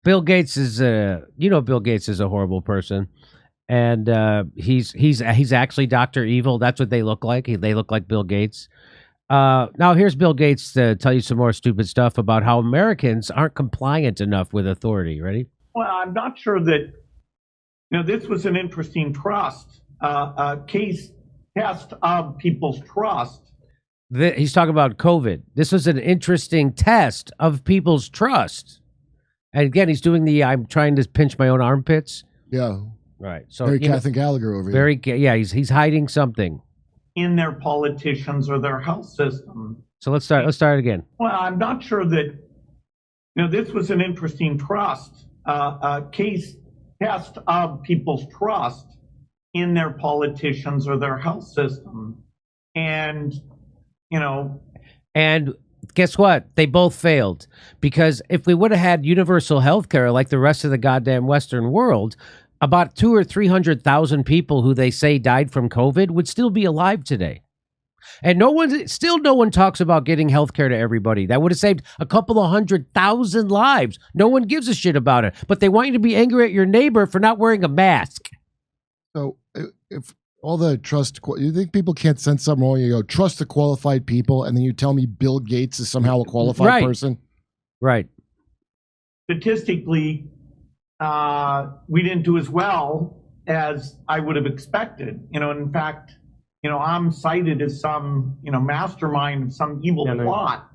Bill Gates is Bill Gates is a horrible person, and he's actually Dr. Evil. That's what they look like. They look like Bill Gates. Now here's Bill Gates to tell you some more stupid stuff about how Americans aren't compliant enough with authority. Ready? Well, I'm not sure that, this was an interesting case test of people's trust. He's talking about COVID. This was an interesting test of people's trust. And again, he's doing I'm trying to pinch my own armpits. Yeah. Right. So very Kathy Gallagher over here. Yeah, he's hiding something in their politicians or their health system. So let's start again. Well, I'm not sure that, this was an interesting case test of people's trust in their politicians or their health system. And, And guess what? They both failed, because if we would have had universal health care like the rest of the goddamn Western world, about 200,000 or 300,000 people who they say died from COVID would still be alive today. And no one talks about getting health care to everybody. That would have saved a couple of 100,000 lives. No one gives a shit about it, but they want you to be angry at your neighbor for not wearing a mask. So if all the trust, you think people can't sense something wrong? You go, trust the qualified people, and then you tell me Bill Gates is somehow a qualified person? Right. Statistically, we didn't do as well as I would have expected. In fact, I'm cited as some, mastermind of some evil plot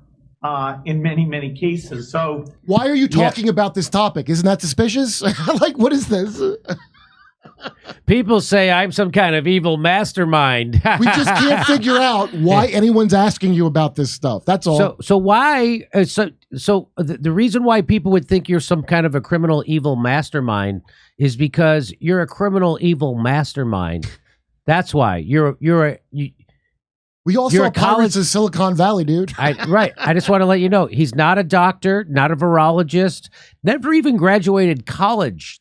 in many, many cases. So why are you talking about this topic? Isn't that suspicious? Like, what is this? People say I'm some kind of evil mastermind. We just can't figure out why anyone's asking you about this stuff. That's all. So why? So the reason why people would think you're some kind of a criminal evil mastermind is because you're a criminal evil mastermind. That's why we all saw Pirates of Silicon Valley, dude. Right. I just want to let you know, he's not a doctor, not a virologist, never even graduated college.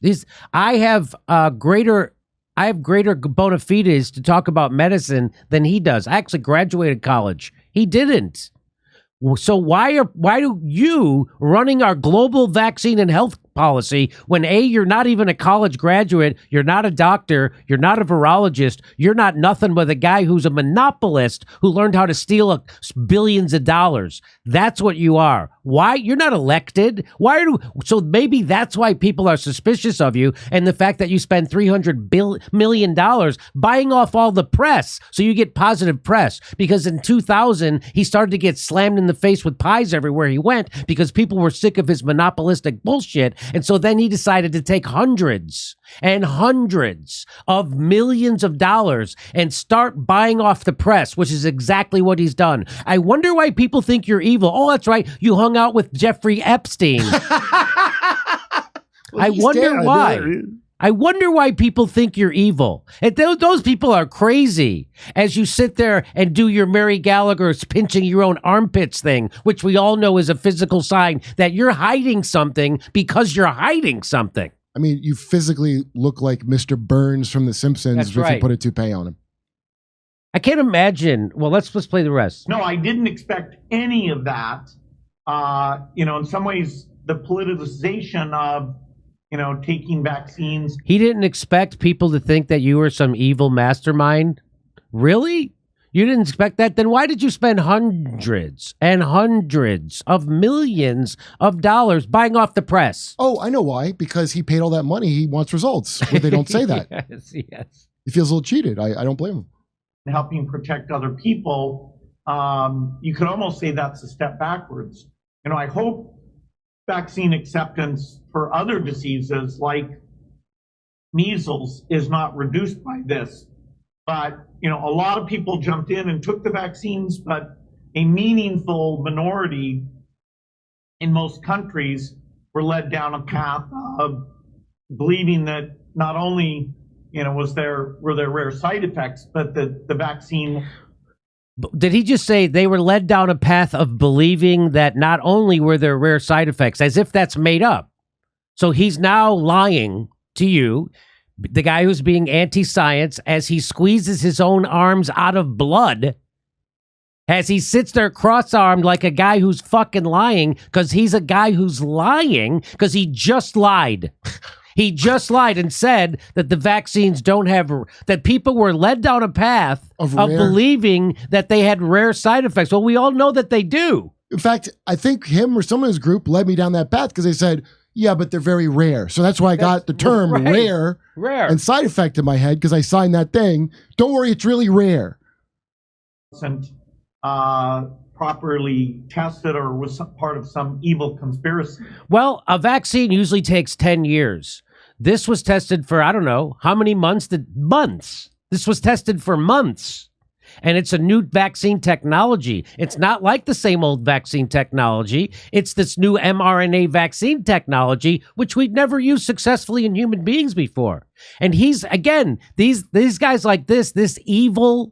I have greater bona fides to talk about medicine than he does. I actually graduated college. He didn't. So why do you running our global vaccine and health policy when A, you're not even a college graduate, you're not a doctor, you're not a virologist, you're not nothing but a guy who's a monopolist who learned how to steal billions of dollars. That's what you are. Why? You're not elected. So maybe that's why people are suspicious of you, and the fact that you spend $300 million buying off all the press so you get positive press, because in 2000 he started to get slammed in the face with pies everywhere he went because people were sick of his monopolistic bullshit. And so then he decided to take hundreds and hundreds of millions of dollars and start buying off the press, which is exactly what he's done. I wonder why people think you're evil. Oh, that's right. You hung out with Jeffrey Epstein. I wonder why. I wonder why people think you're evil. And those people are crazy as you sit there and do your Mary Gallagher's pinching your own armpits thing, which we all know is a physical sign that you're hiding something because you're hiding something. I mean, you physically look like Mr. Burns from The Simpsons if you put a toupee on him. I can't imagine. Well, let's play the rest. No, I didn't expect any of that. In some ways, the politicization of taking vaccines. He didn't expect people to think that you were some evil mastermind? Really? You didn't expect that? Then why did you spend hundreds and hundreds of millions of dollars buying off the press? Oh, I know why. Because he paid all that money. He wants results. But they don't say that. Yes. He feels a little cheated. I don't blame him. Helping protect other people, you could almost say that's a step backwards. I hope vaccine acceptance for other diseases like measles is not reduced by this. But, a lot of people jumped in and took the vaccines, but a meaningful minority in most countries were led down a path of believing that not only, were there rare side effects, but that the vaccine. Did he just say they were led down a path of believing that not only were there rare side effects, as if that's made up? So he's now lying to you, the guy who's being anti-science, as he squeezes his own arms out of blood as he sits there cross-armed like a guy who's fucking lying, because he's a guy who's lying because he just lied. He just lied and said that the vaccines don't have, that people were led down a path of believing that they had rare side effects. Well, we all know that they do. In fact, I think him or someone in his group led me down that path because they said, yeah, but they're very rare. So that's why I got the term rare and side effect in my head because I signed that thing. Don't worry, it's really rare. Wasn't properly tested or was part of some evil conspiracy. Well, a vaccine usually takes 10 years. This was tested for, I don't know, how many months? Months. This was tested for months. And it's a new vaccine technology. It's not like the same old vaccine technology. It's this new mRNA vaccine technology, which we've never used successfully in human beings before. And he's, again, these guys like this evil,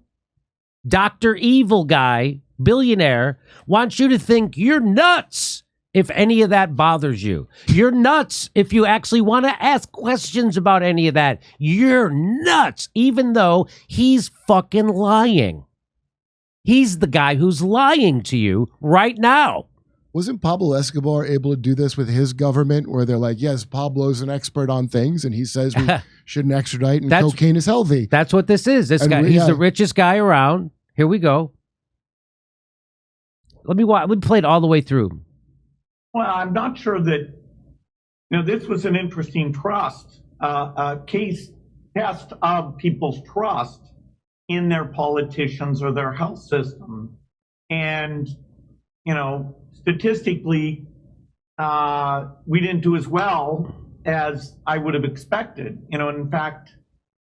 Dr. Evil guy, billionaire, wants you to think you're nuts if any of that bothers you. You're nuts if you actually want to ask questions about any of that. You're nuts, even though he's fucking lying. He's the guy who's lying to you right now. Wasn't Pablo Escobar able to do this with his government where they're like, yes, Pablo's an expert on things and he says we shouldn't extradite and cocaine is healthy. That's what this is. This guy, he's the richest guy around. Here we go. Let me play it all the way through. Well, I'm not sure that, this was an interesting case test of people's trust in their politicians or their health system. And, statistically, we didn't do as well as I would have expected. In fact,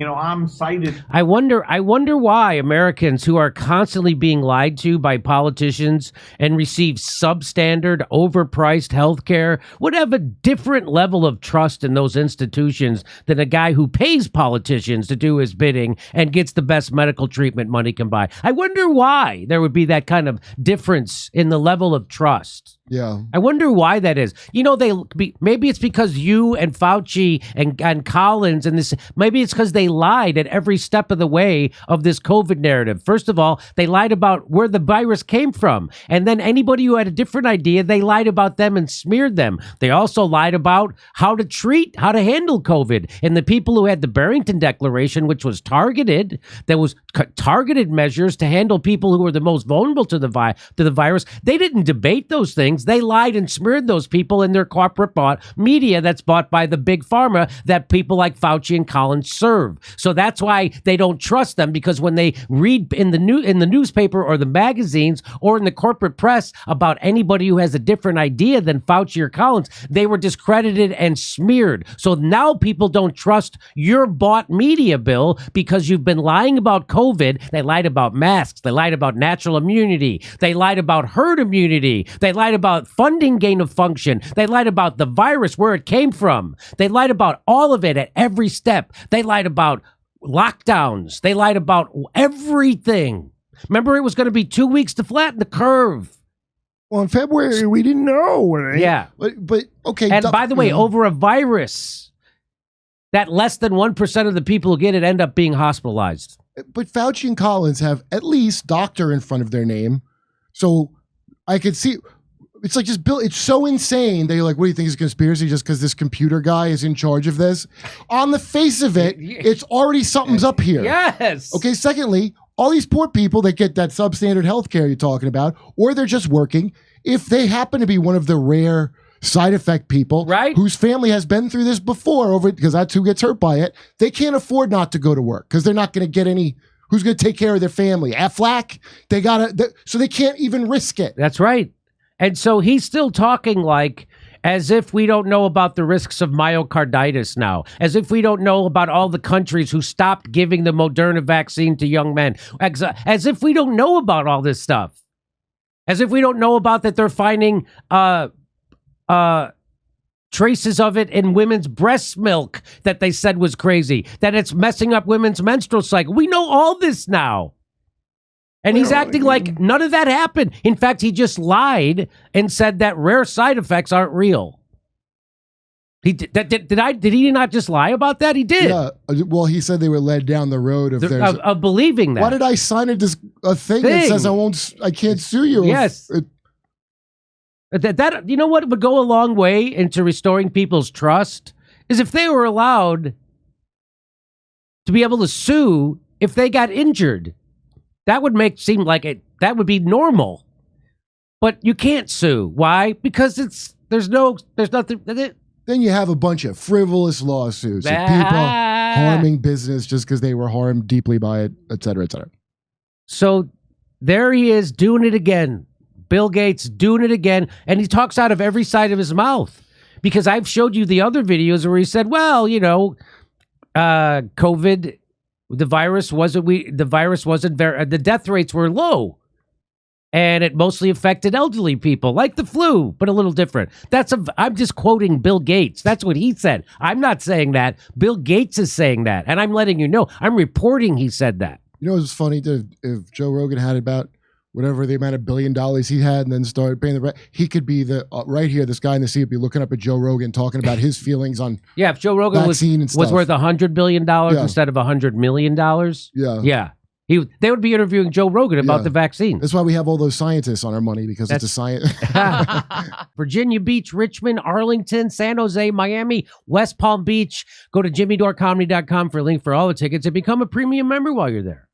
I'm cited. I wonder why Americans who are constantly being lied to by politicians and receive substandard, overpriced health care would have a different level of trust in those institutions than a guy who pays politicians to do his bidding and gets the best medical treatment money can buy. I wonder why there would be that kind of difference in the level of trust. Yeah. I wonder why that is. Maybe it's because you and Fauci and Collins and this, maybe it's because they lied at every step of the way of this COVID narrative. First of all, they lied about where the virus came from. And then anybody who had a different idea, they lied about them and smeared them. They also lied about how to handle COVID. And the people who had the Barrington Declaration, which was targeted, there was targeted measures to handle people who were the most vulnerable to the virus. They didn't debate those things. They lied and smeared those people in their corporate bought media that's bought by the big pharma that people like Fauci and Collins serve. So that's why they don't trust them, because when they read in the newspaper or the magazines or in the corporate press about anybody who has a different idea than Fauci or Collins, they were discredited and smeared. So now people don't trust your bought media, Bill, because you've been lying about COVID. They lied about masks. They lied about natural immunity. They lied about herd immunity. They lied about funding gain of function. They lied about the virus, where it came from. They lied about all of it at every step. They lied about lockdowns. They lied about everything. Remember, it was going to be 2 weeks to flatten the curve. Well, in February, we didn't know. Right? Yeah. But okay. And by the way, over a virus that less than 1% of the people who get it end up being hospitalized. But Fauci and Collins have at least doctor in front of their name. So I could see... It's like just Bill. It's so insane that you're like, what do you think is a conspiracy just because this computer guy is in charge of this? On the face of it, it's already something's up here. Yes. Okay. Secondly, all these poor people that get that substandard health care you're talking about, or they're just working, if they happen to be one of the rare side effect people, right, whose family has been through this before, because that's who gets hurt by it, they can't afford not to go to work because they're not going to get any. Who's going to take care of their family? Aflac? So they can't even risk it. That's right. And so he's still talking like as if we don't know about the risks of myocarditis now, as if we don't know about all the countries who stopped giving the Moderna vaccine to young men, as if we don't know about all this stuff, as if we don't know about that they're finding traces of it in women's breast milk that they said was crazy, that it's messing up women's menstrual cycle. We know all this now. And he's acting like none of that happened. In fact, he just lied and said that rare side effects aren't real. He did he not just lie about that? He did. Yeah. Well, he said they were led down the road of believing that. Why did I sign a thing that says I can't sue you? Yes. That you know what would go a long way into restoring people's trust is if they were allowed to be able to sue if they got injured. That would seem like that would be normal. But you can't sue. Why? Because there's nothing. Then you have a bunch of frivolous lawsuits of people harming business just because they were harmed deeply by it, et cetera, et cetera. So there he is doing it again. Bill Gates doing it again. And he talks out of every side of his mouth. Because I've showed you the other videos where he said, well, you know, COVID, the virus wasn't the death rates were low. And it mostly affected elderly people, like the flu, but a little different. I'm just quoting Bill Gates. That's what he said. I'm not saying that. Bill Gates is saying that. And I'm letting you know. I'm reporting he said that. You know, it's funny if Joe Rogan had about whatever the amount of $1 billion he had and then started paying the rent, he could be the right here, this guy in the seat would be looking up at Joe Rogan talking about his feelings on if Joe Rogan was worth $100 billion instead of $100 million. Yeah. They would be interviewing Joe Rogan about the vaccine. That's why we have all those scientists on our money, because it's a science. Virginia Beach, Richmond, Arlington, San Jose, Miami, West Palm Beach. Go to jimmydorecomedy.com for a link for all the tickets and become a premium member while you're there.